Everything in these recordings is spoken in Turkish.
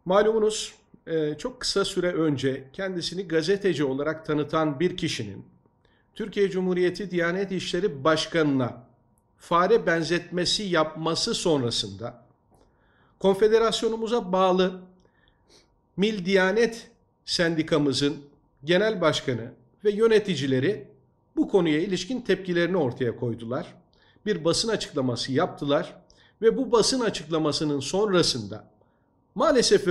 Malumunuz çok kısa süre önce kendisini gazeteci olarak tanıtan bir kişinin Türkiye Cumhuriyeti Diyanet İşleri Başkanı'na fare benzetmesi yapması sonrasında konfederasyonumuza bağlı Mil Diyanet Sendikamızın genel başkanı ve yöneticileri bu konuya ilişkin tepkilerini ortaya koydular. Bir basın açıklaması yaptılar ve bu basın açıklamasının sonrasında maalesef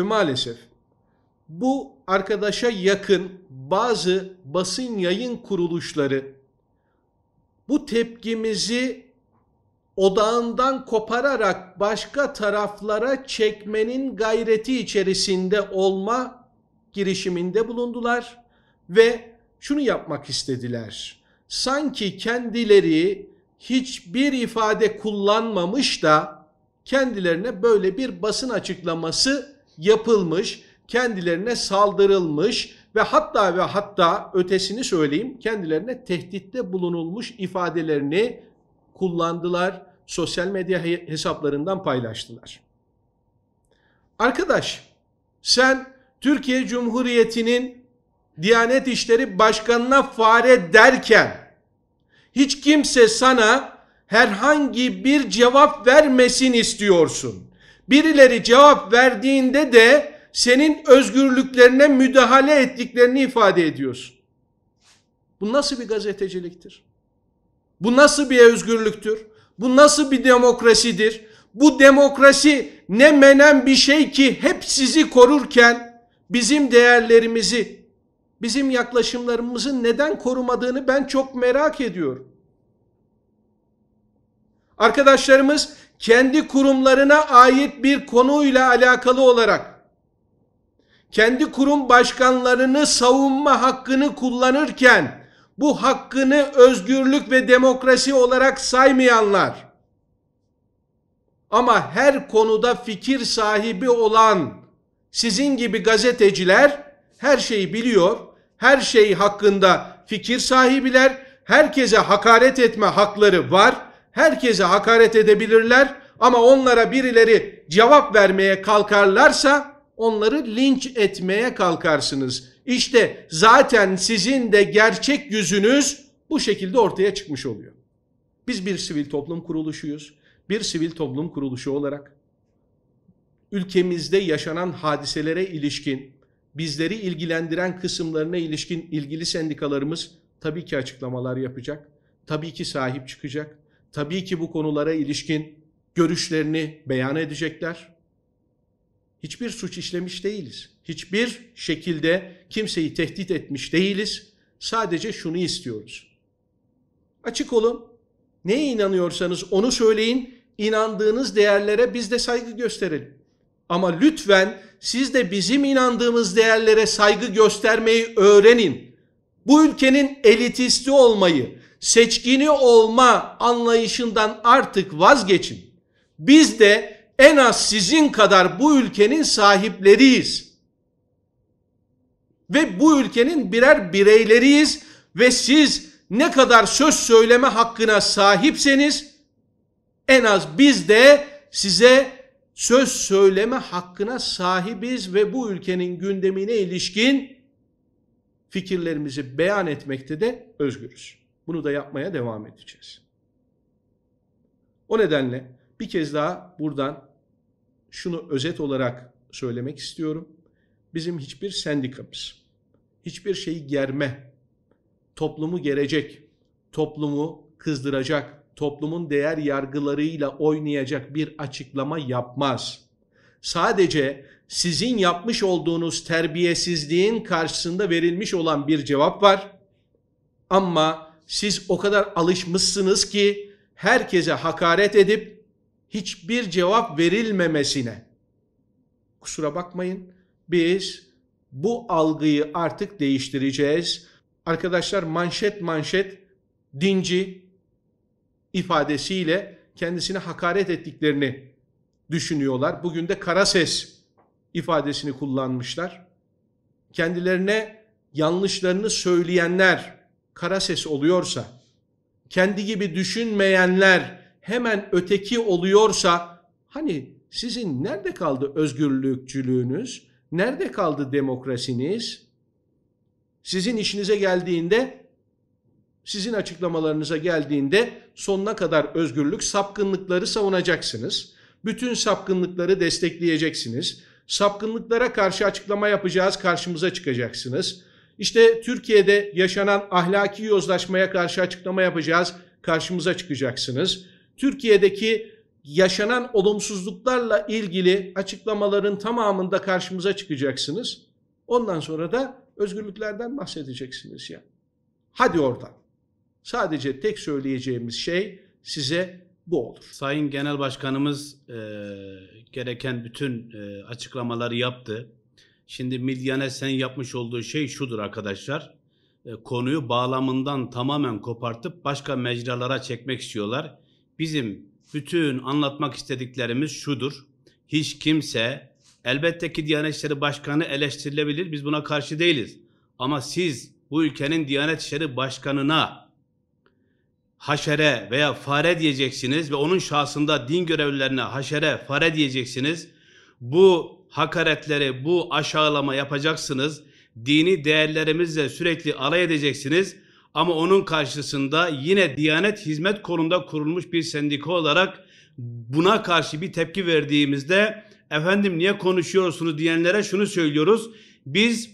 bu arkadaşa yakın bazı basın yayın kuruluşları bu tepkimizi odağından kopararak başka taraflara çekmenin gayreti içerisinde olma girişiminde bulundular ve şunu yapmak istediler. Sanki kendileri hiçbir ifade kullanmamış da kendilerine böyle bir basın açıklaması yapılmış, kendilerine saldırılmış ve hatta ötesini söyleyeyim, kendilerine tehditte bulunulmuş ifadelerini kullandılar, sosyal medya hesaplarından paylaştılar. Arkadaş, sen Türkiye Cumhuriyeti'nin Diyanet İşleri Başkanı'na fare derken hiç kimse sana herhangi bir cevap vermesin istiyorsun. Birileri cevap verdiğinde de senin özgürlüklerine müdahale ettiklerini ifade ediyorsun. Bu nasıl bir gazeteciliktir? Bu nasıl bir özgürlüktür? Bu nasıl bir demokrasidir? Bu demokrasi ne menen bir şey ki hep sizi korurken bizim değerlerimizi, bizim yaklaşımlarımızı neden korumadığını ben çok merak ediyorum. Arkadaşlarımız kendi kurumlarına ait bir konuyla alakalı olarak kendi kurum başkanlarını savunma hakkını kullanırken bu hakkını özgürlük ve demokrasi olarak saymayanlar ama her konuda fikir sahibi olan sizin gibi gazeteciler her şeyi biliyor, her şey hakkında fikir sahibiler, herkese hakaret etme hakları var, herkese hakaret edebilirler ama onlara birileri cevap vermeye kalkarlarsa onları linç etmeye kalkarsınız. İşte zaten sizin de gerçek yüzünüz bu şekilde ortaya çıkmış oluyor. Biz bir sivil toplum kuruluşuyuz. Bir sivil toplum kuruluşu olarak ülkemizde yaşanan hadiselere ilişkin, bizleri ilgilendiren kısımlarına ilişkin ilgili sendikalarımız tabii ki açıklamalar yapacak, tabii ki sahip çıkacak, tabii ki bu konulara ilişkin görüşlerini beyan edecekler. Hiçbir suç işlemiş değiliz. Hiçbir şekilde kimseyi tehdit etmiş değiliz. Sadece şunu istiyoruz. Açık olun. Neye inanıyorsanız onu söyleyin. İnandığınız değerlere biz de saygı gösterelim. Ama lütfen siz de bizim inandığımız değerlere saygı göstermeyi öğrenin. Bu ülkenin elitisti olmayı, seçkini olma anlayışından artık vazgeçin. Biz de en az sizin kadar bu ülkenin sahipleriyiz. Ve bu ülkenin birer bireyleriyiz ve siz ne kadar söz söyleme hakkına sahipseniz en az biz de size söz söyleme hakkına sahibiz ve bu ülkenin gündemine ilişkin fikirlerimizi beyan etmekte de özgürüz. Bunu da yapmaya devam edeceğiz. O nedenle bir kez daha buradan şunu özet olarak söylemek istiyorum. Bizim hiçbir sendikamız, hiçbir şeyi germe, toplumu gerecek, toplumu kızdıracak, toplumun değer yargılarıyla oynayacak bir açıklama yapmaz. Sadece sizin yapmış olduğunuz terbiyesizliğin karşısında verilmiş olan bir cevap var. Ama siz o kadar alışmışsınız ki herkese hakaret edip hiçbir cevap verilmemesine. Kusura bakmayın, biz bu algıyı artık değiştireceğiz. Arkadaşlar manşet dinci ifadesiyle kendisine hakaret ettiklerini düşünüyorlar. Bugün de kara ses ifadesini kullanmışlar. Kendilerine yanlışlarını söyleyenler kara ses oluyorsa, kendi gibi düşünmeyenler hemen öteki oluyorsa, hani Sizin nerede kaldı özgürlükçülüğünüz? Nerede kaldı demokrasiniz? Sizin işinize geldiğinde, sizin açıklamalarınıza geldiğinde sonuna kadar özgürlük, sapkınlıkları savunacaksınız. Bütün sapkınlıkları destekleyeceksiniz. Sapkınlıklara karşı açıklama yapacağız, karşımıza çıkacaksınız. İşte Türkiye'de yaşanan ahlaki yozlaşmaya karşı açıklama yapacağız, karşımıza çıkacaksınız. Türkiye'deki yaşanan olumsuzluklarla ilgili açıklamaların tamamında karşımıza çıkacaksınız. Ondan sonra da özgürlüklerden bahsedeceksiniz ya. Hadi oradan. Sadece tek söyleyeceğimiz şey size bu olur. Sayın Genel Başkanımız gereken bütün açıklamaları yaptı. Şimdi Milliyet'in yapmış olduğu şey şudur arkadaşlar. Konuyu bağlamından tamamen kopartıp başka mecralara çekmek istiyorlar. Bizim bütün anlatmak istediklerimiz şudur. Hiç kimse, elbette ki Diyanet İşleri Başkanı eleştirilebilir. Biz buna karşı değiliz. Ama siz bu ülkenin Diyanet İşleri Başkanı'na haşere veya fare diyeceksiniz ve onun şahsında din görevlilerine haşere, fare diyeceksiniz. Bu hakaretleri, bu aşağılama yapacaksınız. Dini değerlerimizle sürekli alay edeceksiniz. Ama onun karşısında yine Diyanet hizmet kolunda kurulmuş bir sendika olarak buna karşı bir tepki verdiğimizde efendim niye konuşuyorsunuz diyenlere şunu söylüyoruz. Biz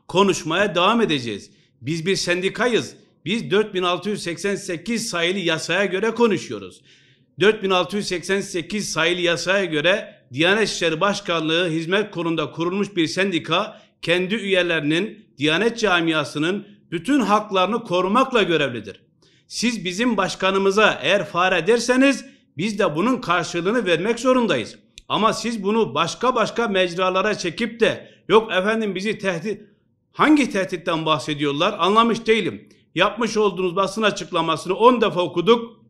konuşmaya devam edeceğiz. Biz bir sendikayız. Biz 4688 sayılı yasaya göre konuşuyoruz. 4688 sayılı yasaya göre Diyanet İşleri Başkanlığı hizmet kolunda kurulmuş bir sendika kendi üyelerinin, Diyanet camiasının bütün haklarını korumakla görevlidir. Siz bizim başkanımıza eğer fare derseniz biz de bunun karşılığını vermek zorundayız. Ama siz bunu başka mecralara çekip de yok efendim bizi hangi tehditten bahsediyorlar anlamış değilim. Yapmış olduğunuz basın açıklamasını 10 defa okuduk.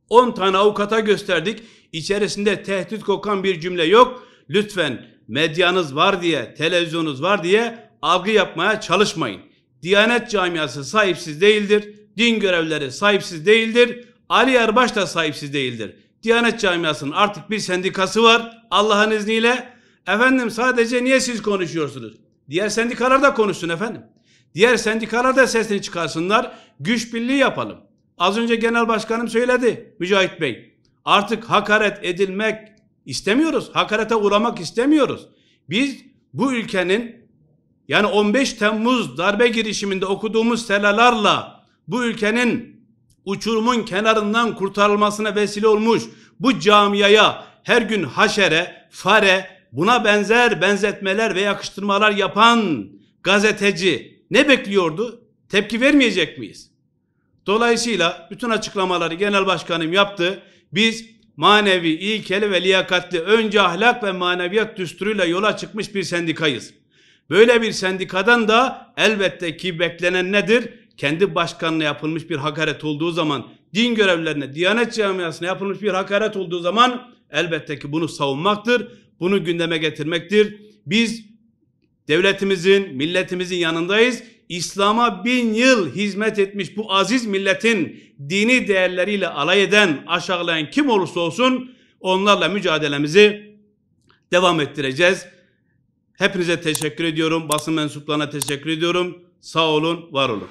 10 tane avukata gösterdik. İçerisinde tehdit kokan bir cümle yok. Lütfen medyanız var diye, televizyonunuz var diye algı yapmaya çalışmayın. Diyanet camiası sahipsiz değildir. Din görevlileri sahipsiz değildir. Ali Erbaş da sahipsiz değildir. Diyanet camiasının artık bir sendikası var. Allah'ın izniyle. Efendim sadece niye siz konuşuyorsunuz? Diğer sendikalar da konuşsun efendim. Diğer sendikalar da sesini çıkarsınlar. Güç birliği yapalım. Az önce Genel Başkanım söyledi Mücahit Bey. Artık hakaret edilmek istemiyoruz. Hakarete uğramak istemiyoruz. Biz bu ülkenin yani 15 Temmuz darbe girişiminde okuduğumuz selalarla bu ülkenin uçurumun kenarından kurtarılmasına vesile olmuş bu camiaya her gün haşere, fare, buna benzer benzetmeler ve yakıştırmalar yapan gazeteci ne bekliyordu? Tepki vermeyecek miyiz? Dolayısıyla bütün açıklamaları Genel Başkanım yaptı. Biz manevi, ilkeli ve liyakatli önce ahlak ve maneviyat düsturuyla yola çıkmış bir sendikayız. Böyle bir sendikadan da elbette ki beklenen nedir? Kendi başkanına yapılmış bir hakaret olduğu zaman, din görevlilerine, Diyanet camiasına yapılmış bir hakaret olduğu zaman elbette ki bunu savunmaktır, bunu gündeme getirmektir. Biz devletimizin, milletimizin yanındayız. İslam'a 1000 yıl hizmet etmiş bu aziz milletin dini değerleriyle alay eden, aşağılayan kim olursa olsun onlarla mücadelemizi devam ettireceğiz. Hepinize teşekkür ediyorum. Basın mensuplarına teşekkür ediyorum. Sağ olun, var olun.